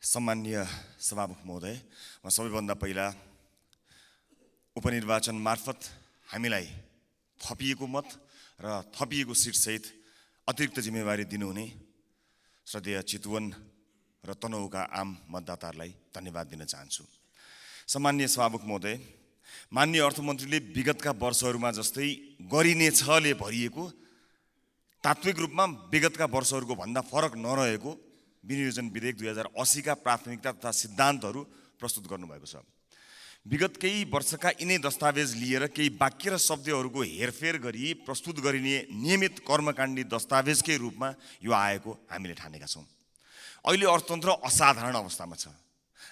सम्माननीय सभामुख महोदय, म सबैभन्दा पहिला उपनिर्वाचन मार्फत हामीलाई थपिएको मत र थपिएको सिटसहित अतिरिक्त जिम्मेवारी दिनुहुने श्रद्धेय चितवन र तनहुँका आम मतदाताहरूलाई धन्यवाद दिन चाहन्छु। सम्माननीय सभामुख महोदय, माननीय अर्थमन्त्रीले विगतका वर्षहरूमा जस्तै गरिनेछले भरिएको तात्विक रूपमा विगतका वर्षहरूको भन्दा फरक नरहेको विनियोजन विधेयक 2080 का प्राथमिकता तथा सिद्धान्तहरू प्रस्तुत गर्नुभएको छ। विगत केही वर्षका यिनै दस्तावेज लिएर केही वाक्य र शब्दहरूको हेरफेर गरी प्रस्तुत गरिने नियमित कर्मकाण्डी दस्तावेजकै रूपमा यो आएको हामीले ठानेका छौँ। अहिले अर्थतन्त्र असाधारण अवस्थामा छ।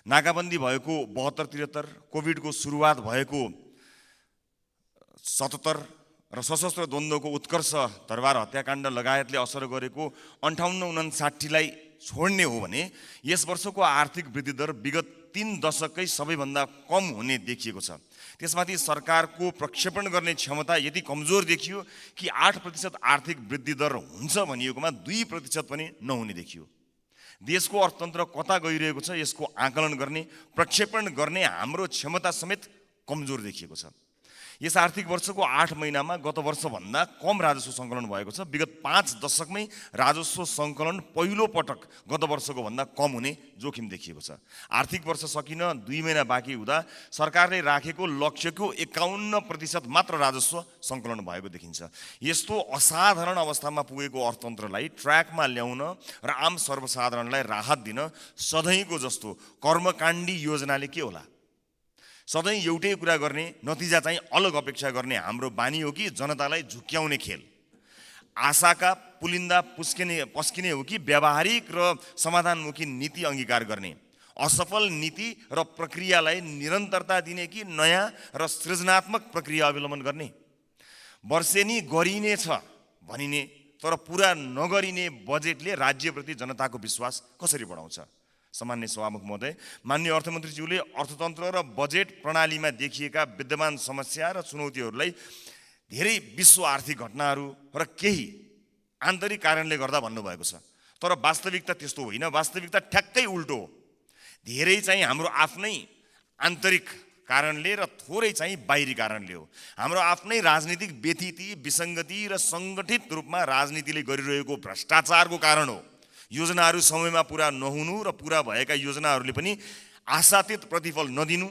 नाकाबन्दी भएको 72-73, कोभिडको सुरुवात भएको 77 र सशस्त्र द्वन्द्वको उत्कर्ष दरबार हत्याकाण्ड लगायतले असर गरेको 58-59लाई छोड्ने हो भने यस वर्षको आर्थिक वृद्धि दर विगत 3 दशकै सबैभन्दा कम हुने देखिएको छ। त्यसमाथि सरकारको प्रक्षेपण गर्ने क्षमता यति कमजोर देखियो कि 8% आर्थिक वृद्धि दर हुन्छ भनिएकोमा 2% पनि नहुने देखियो। देशको अर्थतन्त्र कता गइरहेको छ यसको आकलन गर्ने, प्रक्षेपण गर्ने हाम्रो क्षमता समेत कमजोर देखिएको छ। यस आर्थिक वर्षको 8 महिनामा गत वर्षभन्दा कम राजस्व सङ्कलन भएको छ। विगत 5 दशकमै राजस्व सङ्कलन पहिलो पटक गत वर्षको भन्दा कम हुने जोखिम देखिएको छ। आर्थिक वर्ष सकिन 2 महिना बाँकी हुँदा सरकारले राखेको लक्ष्यको 51% मात्र राजस्व सङ्कलन भएको देखिन्छ। यस्तो असाधारण अवस्थामा पुगेको अर्थतन्त्रलाई ट्र्याकमा ल्याउन र आम सर्वसाधारणलाई राहत दिन सधैँको जस्तो कर्मकाण्डी योजनाले के होला? सधैँ एउटै कुरा गर्ने, नतिजा चाहिँ अलग अपेक्षा गर्ने हाम्रो बानी हो कि जनतालाई झुक्क्याउने खेल? आशाका पुलिन्दा पस्किने हो कि व्यावहारिक र समाधानमुखी नीति अङ्गीकार गर्ने? असफल नीति र प्रक्रियालाई निरन्तरता दिने कि नयाँ र सृजनात्मक प्रक्रिया अवलम्बन गर्ने? वर्षेनी गरिनेछ भनिने तर पुरा नगरिने बजेटले राज्यप्रति जनताको विश्वास कसरी बढाउँछ? सम्माननीय सभामुख महोदय, माननीय अर्थमन्त्रीज्यूले अर्थतन्त्र र बजेट प्रणालीमा देखिएका विद्यमान समस्या र चुनौतीहरूलाई धेरै विश्व आर्थिक घटनाहरू र केही आन्तरिक कारणले गर्दा भन्नुभएको छ। तर वास्तविकता त्यस्तो होइन। वास्तविकता ठ्याक्कै उल्टो हो। धेरै चाहिँ हाम्रो आफ्नै आन्तरिक कारणले र थोरै चाहिँ बाहिरी कारणले हो। हाम्रो आफ्नै राजनीतिक व्यथिति, विसङ्गति र सङ्गठित रूपमा राजनीतिले गरिरहेको भ्रष्टाचारको कारण हो। योजनाहरू समयमा पुरा नहुनु र पुरा भएका योजनाहरूले पनि आशातीत प्रतिफल नदिनु,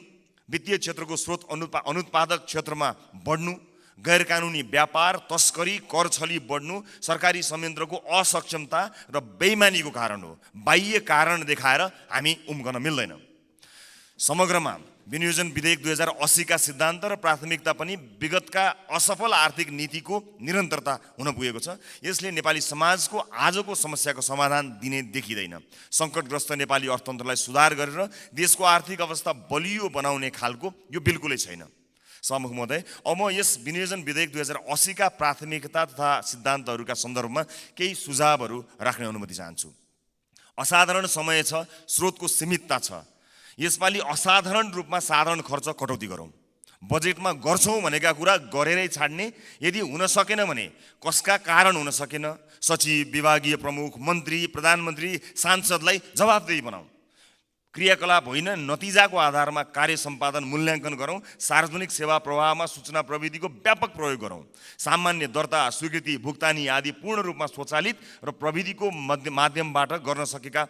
वित्तीय क्षेत्रको स्रोत अनुत्पादक क्षेत्रमा बढ्नु, गैरकानुनी व्यापार, तस्करी, कर छली बढ्नु सरकारी संयन्त्रको असक्षमता र बेइमानीको कारण हो। बाह्य कारण देखाएर हामी उम्कन मिल्दैन। समग्रमा विनियोजन विधेयक 2080 का सिद्धान्त र प्राथमिकता पनि विगतका असफल आर्थिक नीतिको निरन्तरता हुन पुगेको छ। यसले नेपाली समाजको आजको समस्याको समाधान दिने देखिँदैन। सङ्कटग्रस्त नेपाली अर्थतन्त्रलाई सुधार गरेर देशको आर्थिक अवस्था बलियो बनाउने खालको यो बिल्कुलै छैन। सभामुख महोदय, अब म यस विनियोजन विधेयक 2080 का प्राथमिकता तथा सिद्धान्तहरूका सन्दर्भमा केही सुझावहरू राख्ने अनुमति चाहन्छु। असाधारण समय छ, स्रोतको सीमितता छ। यसपालि असाधारण रूपमा साधारण खर्च कटौती गरौँ। बजेटमा गर्छौँ भनेका कुरा गरेरै छाड्ने, यदि हुन सकेन भने कसका कारण हुन सकेन, सचिव, विभागीय प्रमुख, मन्त्री, प्रधानमन्त्री, सांसदलाई जवाफदेही बनाऊ। क्रियाकलाप होइन, नतिजाको आधारमा कार्य सम्पादन मूल्याङ्कन गरौँ। सार्वजनिक सेवा प्रवाहमा सूचना प्रविधिको व्यापक प्रयोग गरौँ। सामान्य दर्ता, स्वीकृति, भुक्तानी आदि पूर्ण रूपमा स्वचालित र प्रविधिको माध्यमबाट गर्न सकेका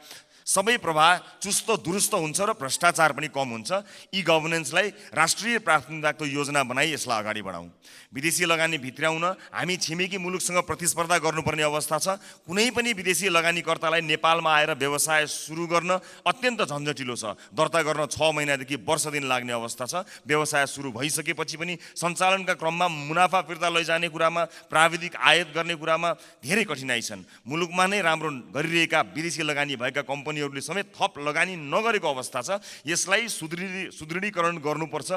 सबै प्रवाह चुस्त दुरुस्त हुन्छ र भ्रष्टाचार पनि कम हुन्छ। ई गभर्नेन्सलाई राष्ट्रिय प्राथमिकताको योजना बनाई यसलाई अगाडि बढाउँ। विदेशी लगानी भित्र्याउन हामी छिमेकी मुलुकसँग प्रतिस्पर्धा गर्नुपर्ने अवस्था छ। कुनै पनि विदेशी लगानीकर्तालाई नेपालमा आएर व्यवसाय सुरु गर्न अत्यन्त झन्झटिलो छ। दर्ता गर्न 6 महिनादेखि वर्ष दिन लाग्ने अवस्था छ। व्यवसाय सुरु भइसकेपछि पनि सञ्चालनका क्रममा मुनाफा फिर्ता लैजाने कुरामा, प्राविधिक आयात गर्ने कुरामा धेरै कठिनाइ छन्। मुलुकमा नै राम्रो गरिरहेका विदेशी लगानी भएका कम्पनीहरूले समेत थप लगानी नगरेको अवस्था छ। यसलाई सुदृढीकरण गर्नुपर्छ।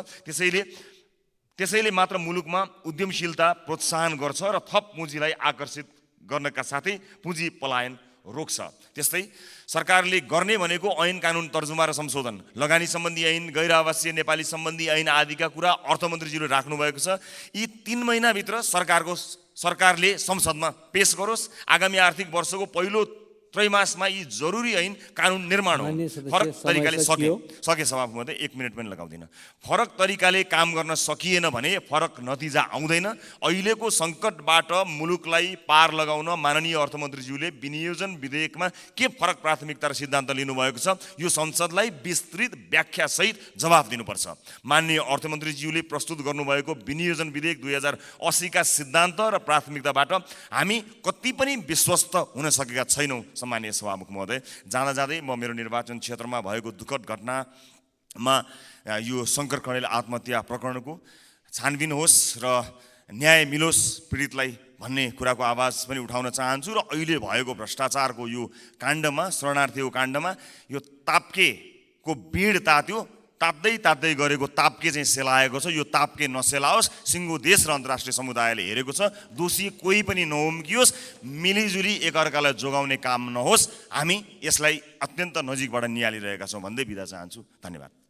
त्यसैले मात्र मुलुकमा उद्यमशीलता प्रोत्साहन गर्छ र थप पुँजीलाई आकर्षित गर्नका साथै पुँजी पलायन रोक्छ। त्यस्तै सरकारले गर्ने भनेको ऐन कानुन तर्जुमा र संशोधन, लगानी सम्बन्धी ऐन, गैर आवासीय नेपाली सम्बन्धी ऐन आदिका कुरा अर्थमन्त्रीज्यूले राख्नुभएको छ। यी 3 महिनाभित्र सरकारले संसदमा पेश गरोस्। आगामी आर्थिक वर्षको पहिलो त्रैमासमा यी जरुरी ऐन कानुन निर्माण हो। माननीय सदस्य, फरक तरिकाले समय सके सभामुख महोदय 1 मिनेट पनि लगाउँदिन। फरक तरिकाले काम गर्न सकिएन भने फरक नतिजा आउँदैन। अहिलेको सङ्कटबाट मुलुकलाई पार लगाउन माननीय अर्थमन्त्रीज्यूले विनियोजन विधेयकमा के फरक प्राथमिकता र सिद्धान्त लिनुभएको छ, यो संसदलाई विस्तृत व्याख्यासहित जवाफ दिनुपर्छ। माननीय अर्थमन्त्रीज्यूले प्रस्तुत गर्नुभएको विनियोजन विधेयक 2080 का सिद्धान्त र प्राथमिकताबाट हामी कति पनि विश्वस्त हुन सकेका छैनौँ। सम्माननीय सभामुख महोदय, जाँदा जाँदै म मेरो निर्वाचन क्षेत्रमा भएको दुःखद घटनामा यो शङ्कर कणेल आत्महत्या प्रकरणको छानबिन होस् र न्याय मिलोस् पीडितलाई भन्ने कुराको आवाज पनि उठाउन चाहन्छु। र अहिले भएको भ्रष्टाचारको यो काण्डमा, शरणार्थीको काण्डमा यो ताप्केको बिँड तात्यो, ताप्दै गरेको ताप्के चाहिँ सेलाएको छ। यो ताप्के नसेलाओस्, सिङ्गो देश र अन्तर्राष्ट्रिय समुदायले हेरेको छ। दोषी कोही पनि नउम्कियोस्, मिलिजुली एकअर्कालाई जोगाउने काम नहोस्। हामी यसलाई अत्यन्त नजिकबाट निहालिरहेका छौँ भन्दै बिदा चाहन्छु। धन्यवाद।